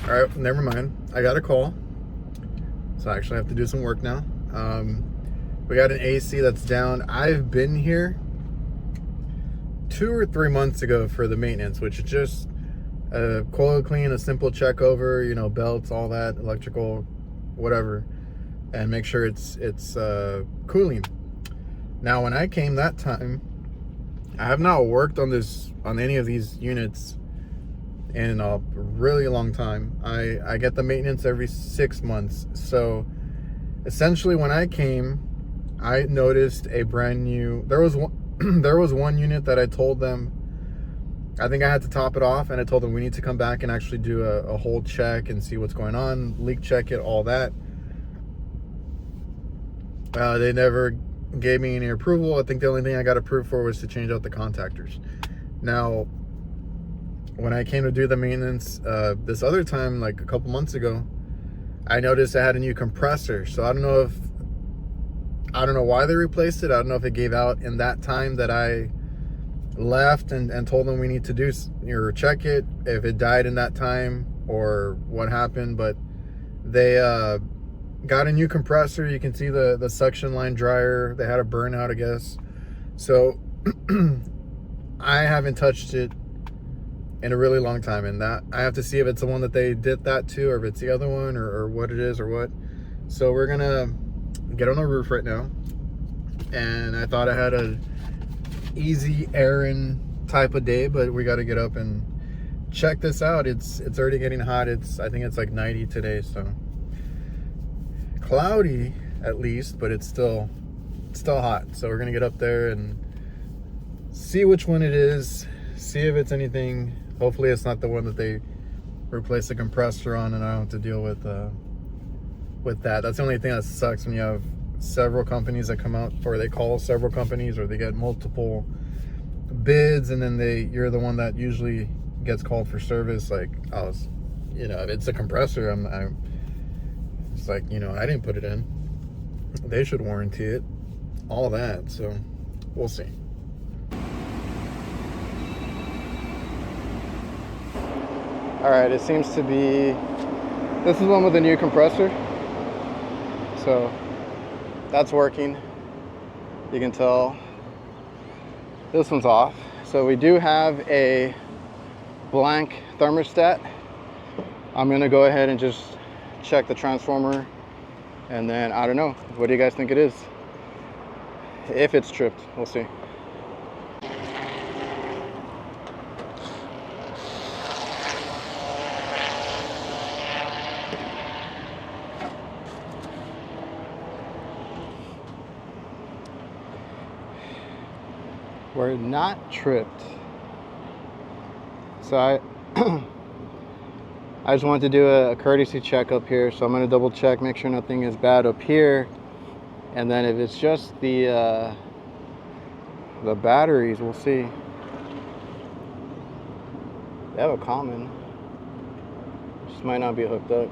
All right, never mind. I got a call, so I actually have to do some work now. We got an AC that's down. I've been here 2 or 3 months ago for the maintenance, which is just a coil clean, a simple check over, you know, belts, all that, electrical, whatever, and make sure it's cooling. Now, when I came that time, I have not worked on any of these units in a really long time. I get the maintenance every 6 months. So essentially, when I came, I noticed a brand new, there was one unit that I told them, I think I had to top it off, and I told them we need to come back and actually do a whole check and see what's going on, leak check it, all that. They never gave me any approval. I think the only thing I got approved for was to change out the contactors. Now, when I came to do the maintenance this other time, like a couple months ago, I noticed I had a new compressor. So I don't know why they replaced it. I don't know if it gave out in that time that I left and told them we need to do or check it, if it died in that time or what happened. But they got a new compressor. You can see the suction line dryer. They had a burnout, I guess. So I haven't touched it in a really long time, and that I have to see if it's the one that they did that to, or if it's the other one, or what it is, or what. So we're gonna get on the roof right now, and I thought I had a easy errand type of day, but we got to get up and check this out. It's already getting hot. I think it's like 90 today, so cloudy at least, but it's still hot. So we're gonna get up there and see which one it is, see if it's anything. Hopefully it's not the one that they replaced the compressor on, and I don't have to deal with that. That's the only thing that sucks when you have several companies that come out, or they call several companies, or they get multiple bids, and then you're the one that usually gets called for service. Like, if it's a compressor, I'm it's like, I didn't put it in. They should warranty it, all that. So we'll see. All right, it seems to be, this is one with a new compressor. So that's working. You can tell this one's off. So we do have a blank thermostat. I'm gonna go ahead and just check the transformer, and then I don't know. What do you guys think it is? If it's tripped, we'll see. We're not tripped. So I just wanted to do a courtesy check up here, so I'm going to double check, make sure nothing is bad up here, and then if it's just the batteries, we'll see. They have a common, just might not be hooked up.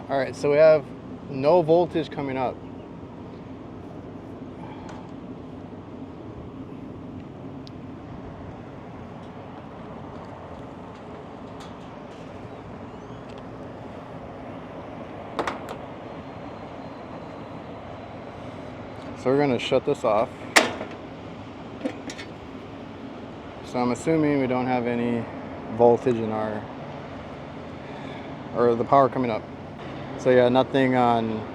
All right, so we have no voltage coming up. So we're gonna shut this off. So I'm assuming we don't have any voltage in or the power coming up. So yeah, nothing on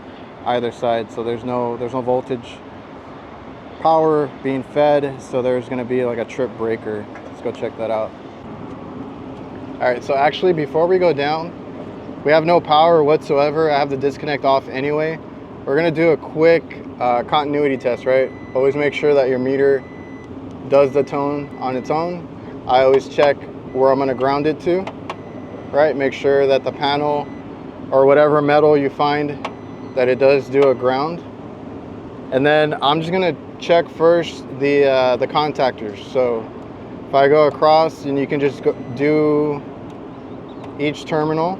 either side. So there's no voltage. power being fed, so there's going to be like a trip breaker. Let's go check that out. All right, so actually before we go down, we have no power whatsoever. I have the disconnect off anyway. We're going to do a quick continuity test, right? Always make sure that your meter does the tone on its own. I always check where I'm going to ground it to, right? Make sure that the panel or whatever metal you find, that it does do a ground. And then I'm just going to check first the contactors. So if I go across, and you can just do each terminal.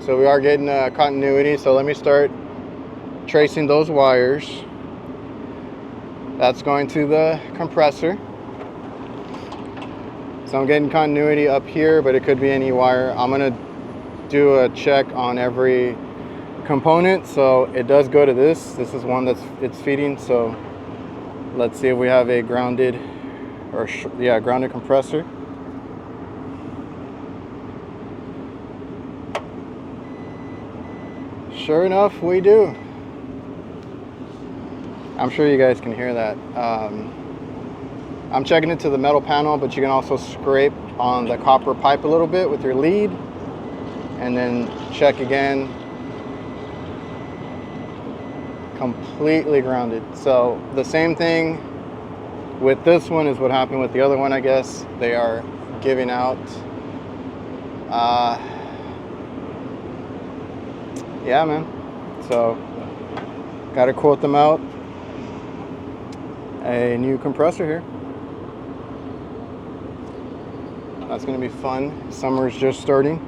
So we are getting continuity. So let me start tracing those wires. That's going to the compressor. So I'm getting continuity up here, but it could be any wire. I'm gonna do a check on every component. So it does go to this. This is one it's feeding. So let's see if we have a grounded, or grounded compressor. Sure enough, we do. I'm sure you guys can hear that. I'm checking it to the metal panel, but you can also scrape on the copper pipe a little bit with your lead, and then check again. Completely grounded. So the same thing with this one is what happened with the other one, I guess. They are giving out yeah, man. So gotta quote them out a new compressor here. That's gonna be fun. Summer's just starting.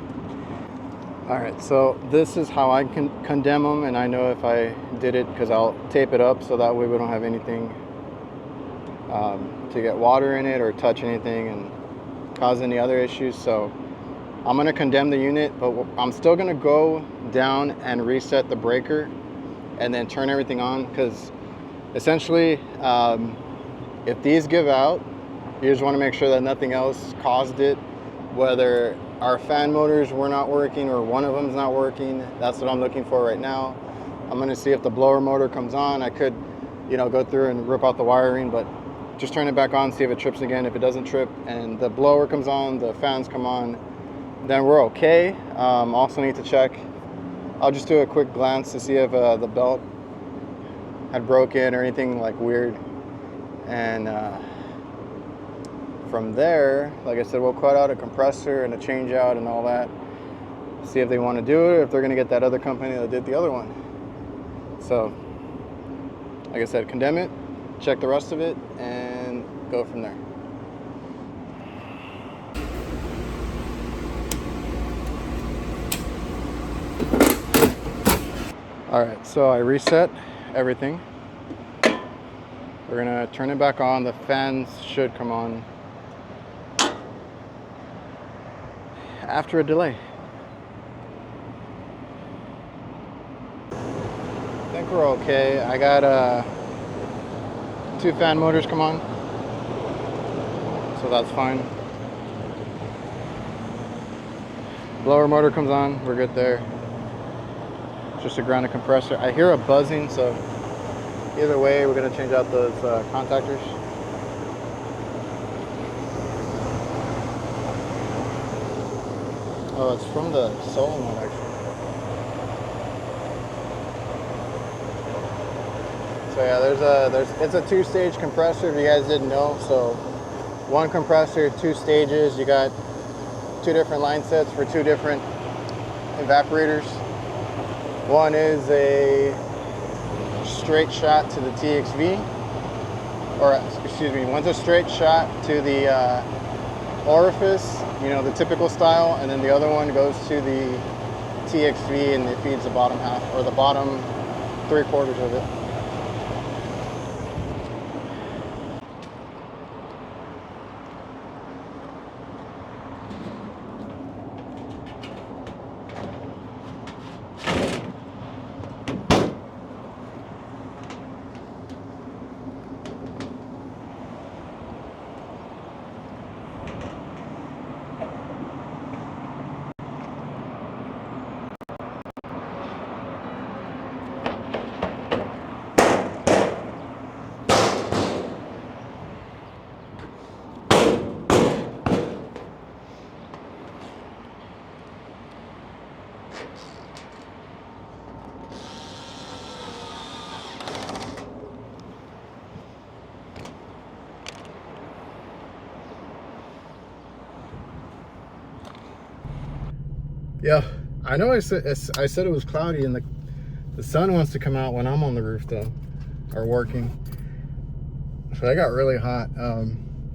All right, so this is how I can condemn them, and I know if I did it, because I'll tape it up so that way we don't have anything to get water in it or touch anything and cause any other issues. So I'm gonna condemn the unit, but I'm still gonna go down and reset the breaker and then turn everything on, because essentially if these give out, you just want to make sure that nothing else caused it, whether our fan motors were not working or one of them's not working. That's what I'm looking for right now. I'm going to see if the blower motor comes on. I could, go through and rip out the wiring, but just turn it back on, see if it trips again. If it doesn't trip and the blower comes on, the fans come on, then we're okay. Also need to check, I'll just do a quick glance to see if the belt had broken or anything like weird. And from there, like I said, we'll cut out a compressor and a change out and all that. See if they want to do it, or if they're going to get that other company that did the other one. So, like I said, condemn it, check the rest of it, and go from there. All right, so I reset everything. We're gonna turn it back on. The fans should come on after a delay. I think we're okay. I got 2 fan motors come on, so that's fine. Blower motor comes on, we're good there. Just a grounded compressor. I hear a buzzing, so either way, we're gonna change out those contactors. Oh, it's from the solenoid actually. So yeah, it's a 2-stage compressor if you guys didn't know. So 1 compressor, 2 stages. You got 2 different line sets for 2 different evaporators. One is a straight shot to the TXV, or excuse me, one's a straight shot to the orifice, the typical style, and then the other one goes to the TXV and it feeds the bottom half, or the bottom 3/4 of it. Yeah, I know I said it was cloudy, and the sun wants to come out when I'm on the roof though, or working. So I got really hot.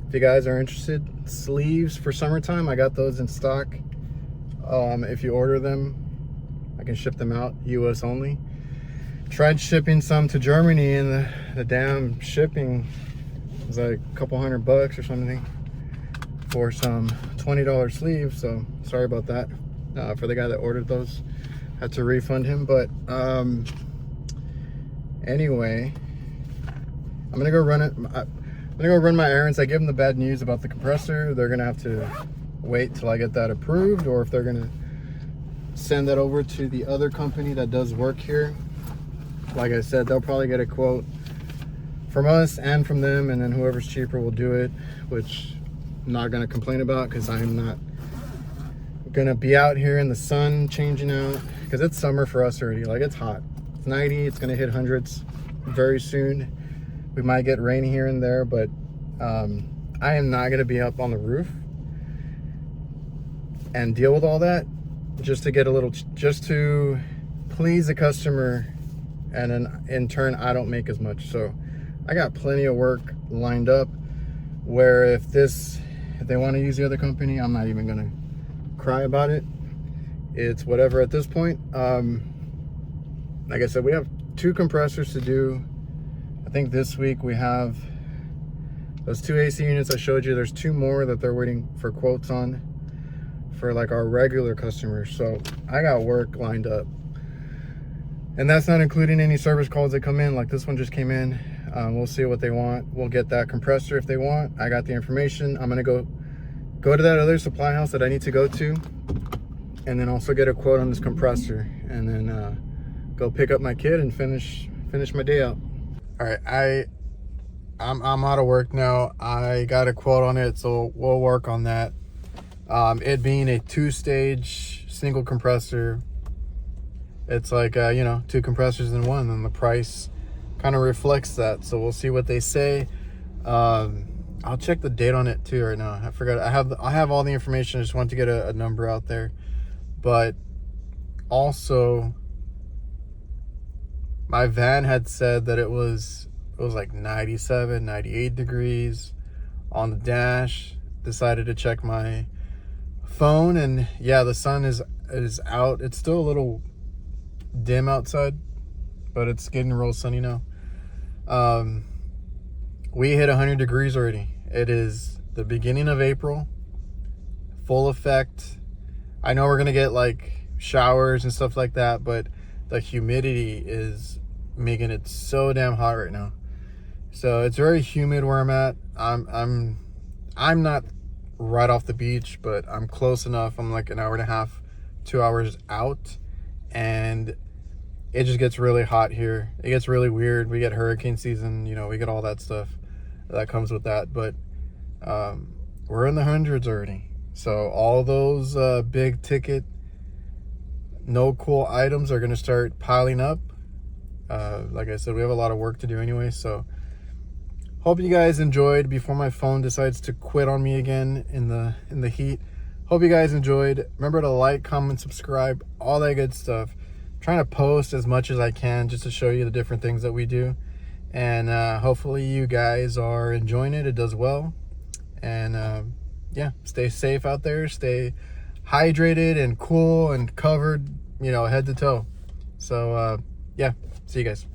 If you guys are interested, sleeves for summertime, I got those in stock. If you order them, I can ship them out, US only. Tried shipping some to Germany, and the damn shipping was like a couple $100 or something for some $20 sleeves. So sorry about that. For the guy that ordered those, had to refund him. But anyway, I'm gonna go run it. I'm gonna go run my errands. I gave them the bad news about the compressor. They're gonna have to wait till I get that approved, or if they're gonna send that over to the other company that does work here. Like I said, they'll probably get a quote from us and from them, and then whoever's cheaper will do it, which I'm not gonna complain about, because I'm not gonna be out here in the sun changing out, because it's summer for us already. Like, it's hot. It's 90. It's gonna hit hundreds very soon. We might get rain here and there, but I am not gonna be up on the roof and deal with all that just to get a little, just to please the customer, and then in turn I don't make as much. So I got plenty of work lined up where if they want to use the other company, I'm not even gonna cry about it. It's whatever at this point. Like I said, we have 2 compressors to do. I think this week we have those 2 AC units I showed you. There's 2 more that they're waiting for quotes on for like our regular customers. So I got work lined up, and that's not including any service calls that come in. Like this one just came in. We'll see what they want. We'll get that compressor if they want. I got the information. I'm gonna go to that other supply house that I need to go to, and then also get a quote on this compressor, and then go pick up my kid and finish my day out. All right, I'm out of work now. I got a quote on it, so we'll work on that. It being a 2-stage single compressor, it's like you know, 2 compressors in one, and the price kind of reflects that. So we'll see what they say. I'll check the date on it too right now. I forgot. I have all the information. I just want to get a number out there. But also, my van had said that it was like 97, 98 degrees on the dash. Decided to check my phone, and yeah, the sun is out. It's still a little dim outside, but it's getting real sunny now. We hit 100 degrees already. It is the beginning of April, full effect. I know we're gonna get like showers and stuff like that, but the humidity is making it so damn hot right now. So it's very humid where I'm at. I'm not right off the beach, but I'm close enough. I'm like an hour and a half, 2 hours out, and it just gets really hot here. It gets really weird. We get hurricane season, you know, we get all that stuff that comes with that, but we're in the hundreds already. So all those big ticket, no cool items are going to start piling up. Like I said, we have a lot of work to do anyway, so hope you guys enjoyed before my phone decides to quit on me again in the heat. Hope you guys enjoyed. Remember to like, comment, subscribe, all that good stuff. I'm trying to post as much as I can just to show you the different things that we do, and hopefully you guys are enjoying it. It does well, and yeah, stay safe out there, stay hydrated and cool and covered, you know, head to toe. So yeah, see you guys.